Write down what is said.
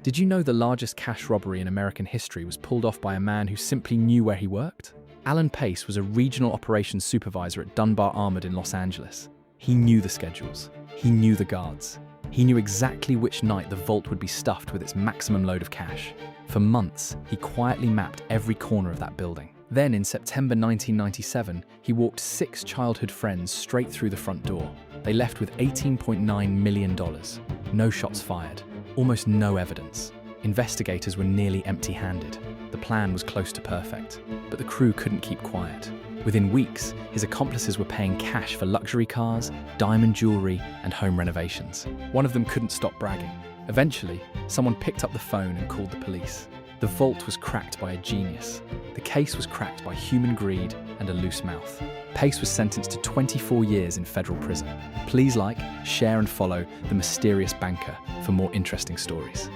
Did you know the largest cash robbery in American history was pulled off by a man who simply knew where he worked? Alan Pace was a regional operations supervisor at Dunbar Armored in Los Angeles. He knew the schedules. He knew the guards. He knew exactly which night the vault would be stuffed with its maximum load of cash. For months, he quietly mapped every corner of that building. Then, in September 1997, he walked 6 childhood friends straight through the front door. They left with $18.9 million. No shots fired. Almost no evidence. Investigators were nearly empty-handed. The plan was close to perfect, but the crew couldn't keep quiet. Within weeks, his accomplices were paying cash for luxury cars, diamond jewelry, and home renovations. One of them couldn't stop bragging. Eventually, someone picked up the phone and called the police. The vault was cracked by a genius. The case was cracked by human greed and a loose mouth. Pace was sentenced to 24 years in federal prison. Please like, share, and follow The Mysterious Banker for more interesting stories.